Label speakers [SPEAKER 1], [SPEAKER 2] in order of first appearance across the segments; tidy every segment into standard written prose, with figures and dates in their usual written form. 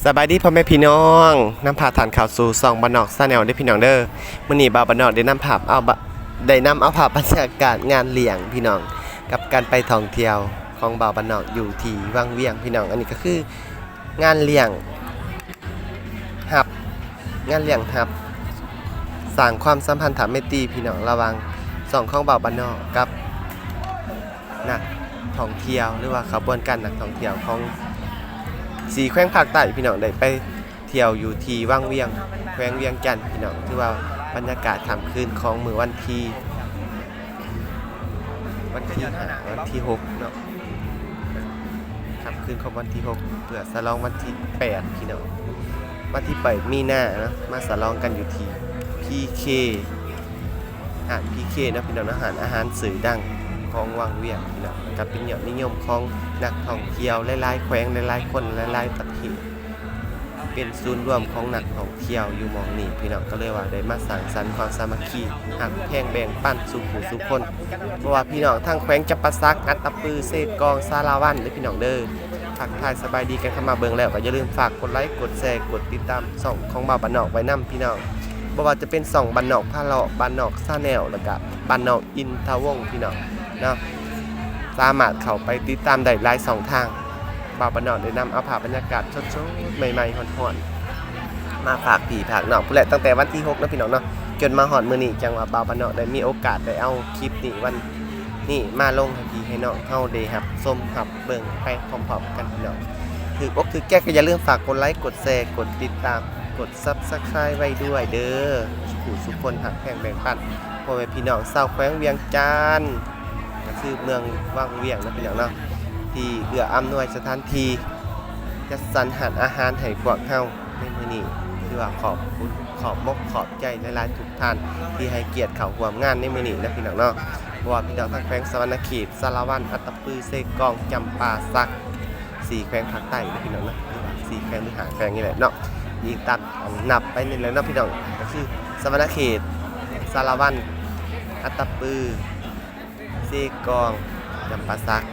[SPEAKER 1] สบายดีพ่อแม่พี่น้องนำพาทานข่าวสู่ซองบ้านนอกซาแนลได้พี่น้องเด้อมื้อนี้บ่าวบ้านนอกได้นำภาพบรรยากาศงานเลี้ยงพี่น้องกับการไปท่องเที่ยวของบ่าวบ้านนอกอยู่ที่วังเวียงพี่น้องอันนี้ก็คืองานเลี้ยงฮับสร้างความสัมพันธ์มิตรพี่น้องระหว่างสองของบ่าวบ้านนอกกับนักท่องเที่ยวหรือว่าขบวนการนักท่องเที่ยวของสีแขวงภาคใต้พี่น้องได้ไปเที่ยวอยู่ที่วังเวียงแขวงเวียงจันทน์พี่น้องที่ว่าบรรยากาศค่ำคืนของมื้อวันที่5วันที่6เนาะค่ำคืนของวันที่6เพื่อฉลองวันที่8พี่น้องวันที่8มีนานะมาฉลองกันอยู่ที่ PK อาหาร PK นะพี่น้องอาหารสื่อดังของวังเวียงพี่น้องกับเป็นยอดนิยมของนักท่องเที่ยวหลายๆแขวงหลายๆคนหลายๆประเทศเป็นศูนย์รวมของนักท่องเที่ยวอยู่หม้องนี้พี่น้องก็เลยว่าได้มาสร้างสรรค์ความสามัคคีหักแพงแบ่งปันสู่ผู้สู่คนเพราะว่าพี่น้องทั้งแขวงจำปาสักอัตตปือเซกองสาราวันและพี่น้องเด้อทักทายสบายดีกันเข้ามาเบิ่งแล้วก็อย่าลืมฝากกดไลค์กดแชร์กดติดตามช่องของบ่าวบ้านนอกไว้นํพี่น้องบ่ว่าจะเป็นช่องบ้านนอกพาเลาะบ้านนอกซาแนลแล้วก็บ้านนอกอินทวงศ์พี่น้องเนาะสามารถเข้าไปติดตามได้หลาย2ทางบ่าวบ้านนอกได้นำเอาภาพบรรยากาศสดๆใหม่ๆฮ้อนๆมาฝากพี่ฝากน้องผู้แลตั้งแต่วันที่6นะพี่น้องเนาะจนมาฮอดมื้อนี้จังว่าบ่าวบ้านนอกได้มีโอกาสได้เอาคลิปนี้วันนี้มาลงให้พี่ให้น้องเฮาได้รับชมรับเบิ่งไปพร้อมๆกันพี่น้องถืออกถือแก้ก็อย่าลืมฝากกดไลค์กดแชร์กดติดตามกด Subscribe ไว้ด้วยเด้อผู้สุคนหักแพงแบ่งปันพ่อแม่พี่น้องชาวแขวงเวียงจันทน์ก็คือเมืองวังเวียงนะพี่น้องเนาะที่เอื้ออำนวยสถานที่จัดสรรอาหารให้พวกเฮาในมื้อนี้คือว่าขอบคุณขอบมกขอบใจหลายๆทุกท่านที่ให้เกียรติเข้าร่วมงานในมื้อนี้นะพี่น้องเนาะเพราะว่าพี่น้องทั้งแขวงสะวรรณเขตสารวันอัตตปือเซกองจำปาสัก4แขวงภาคใต้นะพี่น้องเนาะ4แขวงหรือ5แขวงนี่แหละเนาะยิงตัดนับไปนี่แหละเนาะพี่น้องก็คือสะวรรณเขตสารวันอัตตปือเซกองจำปาสัก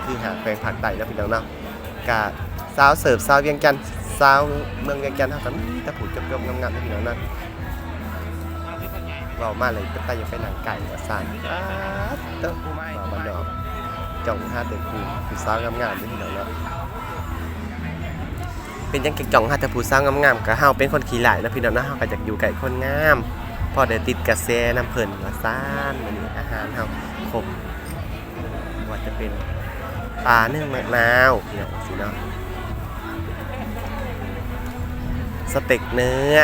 [SPEAKER 1] คือ5แขวงภาคใต้นะพี่น้องเนาะกะสาวเสิร์ฟสาวเวียงจันทน์สาวเมืองเวียงจันทน์เฮาก็มีแต่ผู้จบๆงามๆนะพี่น้องเนาะเว้ามาเลยเป็นตาอยากไปหนังไก่ว่าซั่นเด้อว่าบ้านนอกจ้องหาแต่ผู้สาวงามๆนะพี่น้องเนาะเป็นจังเก็บจ่องหาแต่ผู้สาวงามๆก็เฮาเป็นคนขี้หลายนะพี่น้องเนาะเฮาก็อยากอยู่ใกล้คนงามพอได้ติดกระแสน้ำเพิ่นว่าซ่านมื้อนี้อาหารเฮาครบว่าจะเป็นปลานึ่งมะนาวพี่น้องสิเนาะสเต็กเนื้อ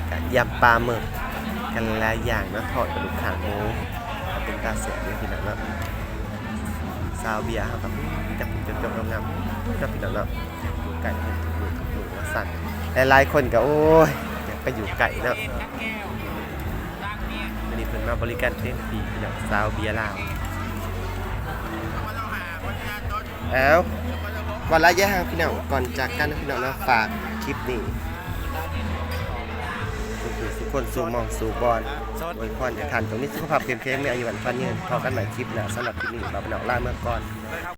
[SPEAKER 1] กับยำปลาหมึกกันหลายอย่างเนาะทอดกระดูกขาหมูเป็นตาเสียเลยพี่น้องเนาะซาวเบียร์เฮากับจับจบงามๆก็พี่น้องเนาะอยู่ไก่เพิ่นอยู่ว่าสั่นหลายๆคนก็โอ้ยอยากไปอยู่ไก่เนาะวันนี้เพิ่นมาบริการเต็มที่พี่น้องซาวเบียร์ลาววันระยะห่างพี่น้องก่อนจากกันนะพี่น้องเนาะฝากคลิปนี้ทุกคนสู่มองสู่บอลโดยพรจะทานตรงนี้สุขภาพเข้มแข็งมีอายุวันฟันยืนพอกันใหม่คลิปหน้าสำหรับคลิปนี้เราไปนอกล่าเมื่อก่อน